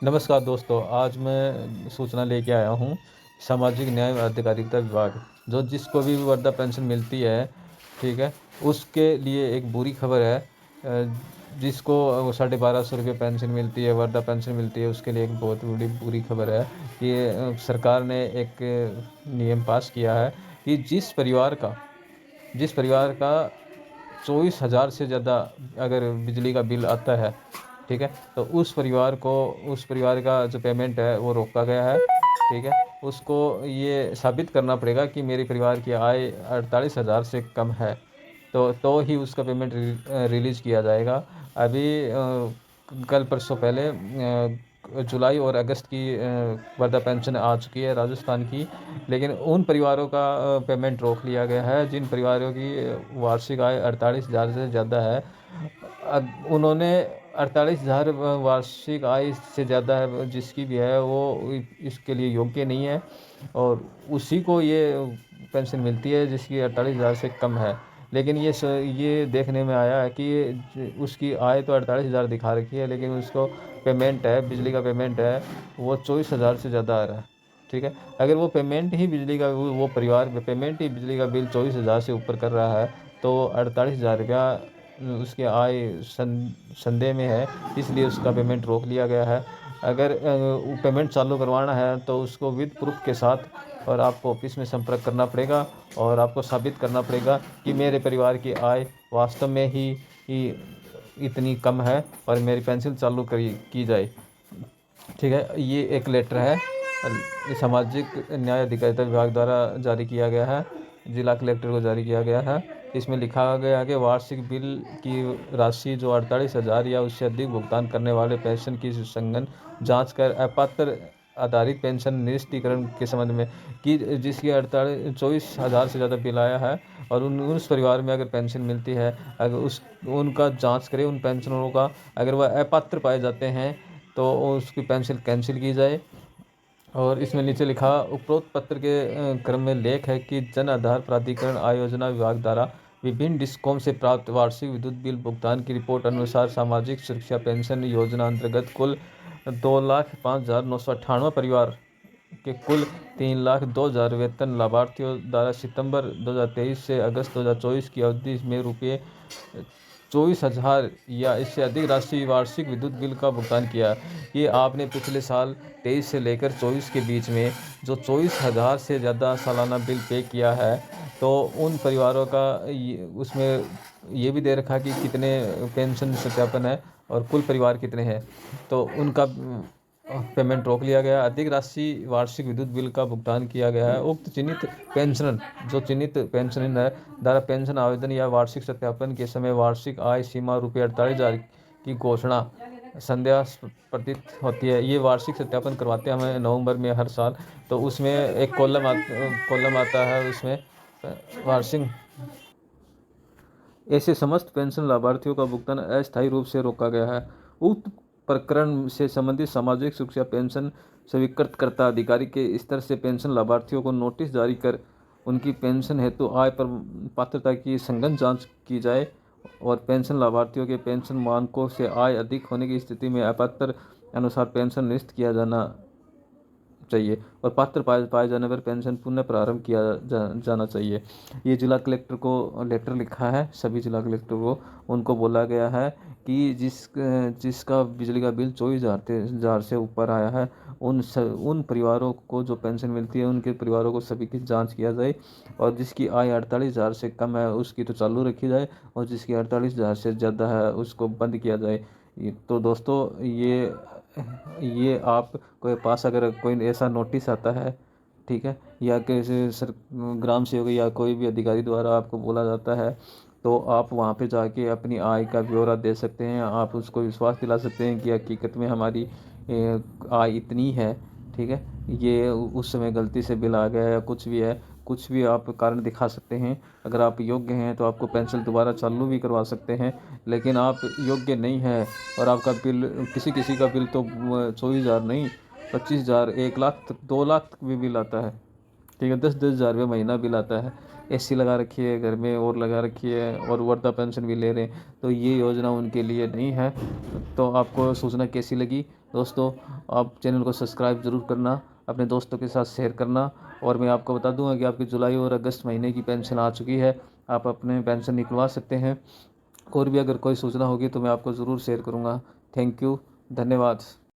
नमस्कार दोस्तों, आज मैं सूचना लेके आया हूँ सामाजिक न्याय और अधिकारिता विभाग जो जिसको भी वृद्धा पेंशन मिलती है, ठीक है, उसके लिए एक बुरी खबर है। जिसको 1250 रुपये पेंशन मिलती है, वृद्धा पेंशन मिलती है, उसके लिए एक बहुत बड़ी बुरी खबर है कि सरकार ने एक नियम पास किया है कि जिस परिवार का 24,000 से ज़्यादा अगर बिजली का बिल आता है, ठीक है? तो उस परिवार का जो पेमेंट है वो रोका गया है, ठीक है? उसको ये साबित करना पड़ेगा कि मेरे परिवार की आय 48,000 से कम है, तो ही उसका पेमेंट रिलीज़ किया जाएगा। अभी कल परसों पहले जुलाई और अगस्त की वृद्धा पेंशन आ चुकी है राजस्थान की, लेकिन उन परिवारों का पेमेंट रोक लिया गया है जिन परिवारों की वार्षिक आय 48,000 से ज़्यादा है। उन्होंने 48,000 वार्षिक आय से ज़्यादा है जिसकी भी है वो इसके लिए योग्य नहीं है, और उसी को ये पेंशन मिलती है जिसकी 48,000 से कम है। लेकिन ये देखने में आया है कि उसकी आय तो 48,000 दिखा रखी है, लेकिन उसको पेमेंट है, बिजली का पेमेंट है, वो 24,000 से ज़्यादा आ रहा है, ठीक है? अगर वो पेमेंट ही बिजली का वो परिवार में पेमेंट ही बिजली का बिल 24,000 से ऊपर कर रहा है, तो 48,000 रुपया उसकी आय संदेह में है, इसलिए उसका पेमेंट रोक लिया गया है। अगर पेमेंट चालू करवाना है तो उसको विद प्रूफ के साथ और आपको ऑफिस में संपर्क करना पड़ेगा और आपको साबित करना पड़ेगा कि मेरे परिवार की आय वास्तव में ही इतनी कम है और मेरी पेंशन चालू की जाए, ठीक है? ये एक लेटर है सामाजिक न्याय अधिकारिता विभाग द्वारा जारी किया गया है, जिला कलेक्टर को जारी किया गया है। इसमें लिखा गया है कि वार्षिक बिल की राशि जो 48,000 या उससे अधिक भुगतान करने वाले पेंशन की संगन जांच कर अपात्र आधारित पेंशन निरस्तीकरण के संबंध में कि जिसकी 24,000 से ज़्यादा बिल आया है और उस परिवार में अगर पेंशन मिलती है, अगर उनका जांच करें उन पेंशनरों का, अगर वह अपात्र पाए जाते हैं तो उसकी पेंशन कैंसिल की जाए। और इसमें नीचे लिखा उपरोक्त पत्र के क्रम में लेख है कि जन आधार प्राधिकरण आयोजना विभाग द्वारा विभिन्न डिस्कॉम से प्राप्त वार्षिक विद्युत बिल भुगतान की रिपोर्ट अनुसार सामाजिक सुरक्षा पेंशन योजना अंतर्गत कुल 2,05,998 परिवार के कुल 3,02,000 वेतन लाभार्थियों द्वारा सितंबर 2023 से अगस्त 2024 की अवधि में रुपये 24,000 या इससे अधिक राशि वार्षिक विद्युत बिल का भुगतान किया। ये आपने पिछले साल 23 से लेकर 24 के बीच में जो 24,000 से ज़्यादा सालाना बिल पे किया है, तो उन परिवारों का उसमें ये भी दे रखा कि कितने पेंशन सत्यापन है और कुल परिवार कितने हैं, तो उनका पेमेंट रोक लिया गया। अधिक राशि वार्षिक विद्युत बिल का भुगतान किया गया है। उक्त चिन्हित पेंशनर है द्वारा पेंशन आवेदन या वार्षिक सत्यापन के समय वार्षिक आय सीमा रुपये 48,000 की घोषणा संध्या प्रतीत होती है। ये वार्षिक सत्यापन करवाते हैं हमें नवंबर में हर साल, तो उसमें एक कॉलम आता है, उसमें वार्षिक ऐसे समस्त पेंशन लाभार्थियों का भुगतान अस्थायी रूप से रोका गया है। उक्त प्रकरण से संबंधित सामाजिक सुरक्षा पेंशन स्वीकृतकर्ता अधिकारी के स्तर से पेंशन लाभार्थियों को नोटिस जारी कर उनकी पेंशन हेतु आय पर पात्रता की सघन जांच की जाए और पेंशन लाभार्थियों के पेंशन मानकों से आय अधिक होने की स्थिति में अपात्र अनुसार पेंशन निश्चित किया चाहिए और पात्र पाए जाने पर पेंशन पुनः प्रारंभ किया जाना चाहिए। ये जिला कलेक्टर को लेटर लिखा है, सभी जिला कलेक्टर को उनको बोला गया है कि जिसका बिजली का बिल 24,000 से ऊपर आया है, उन परिवारों को जो पेंशन मिलती है उनके परिवारों को सभी की जांच किया जाए और जिसकी आय 48,000 से कम है उसकी तो चालू रखी जाए और जिसकी 48,000 से ज़्यादा है उसको बंद किया जाए। तो दोस्तों, ये आप कोई पास अगर कोई ऐसा नोटिस आता है, ठीक है, या किसी ग्राम सेवक या कोई भी अधिकारी द्वारा आपको बोला जाता है, तो आप वहाँ पे जाके अपनी आय का ब्यौरा दे सकते हैं। आप उसको विश्वास दिला सकते हैं कि हकीकत में हमारी आय इतनी है, ठीक है, ये उस समय गलती से बिल आ गया है या कुछ भी आप कारण दिखा सकते हैं। अगर आप योग्य हैं तो आपको पेंशन दोबारा चालू भी करवा सकते हैं, लेकिन आप योग्य नहीं हैं और आपका बिल किसी का बिल तो 24,000 नहीं, 25,000, 1,00,000 तक, 2,00,000 तक भी बिल आता है, ठीक है, 10-10 हज़ार रुपये महीना बिल आता है। एसी लगा रखी है घर में और लगा रखी है और वृद्धा पेंशन भी ले रहे हैं, तो ये योजना उनके लिए नहीं है। तो आपको सूचना कैसी लगी दोस्तों आप चैनल को सब्सक्राइब ज़रूर करना, अपने दोस्तों के साथ शेयर करना। और मैं आपको बता दूंगा कि आपकी जुलाई और अगस्त महीने की पेंशन आ चुकी है, आप अपने पेंशन निकलवा सकते हैं। और भी अगर कोई सूचना होगी तो मैं आपको ज़रूर शेयर करूँगा। थैंक यू, धन्यवाद।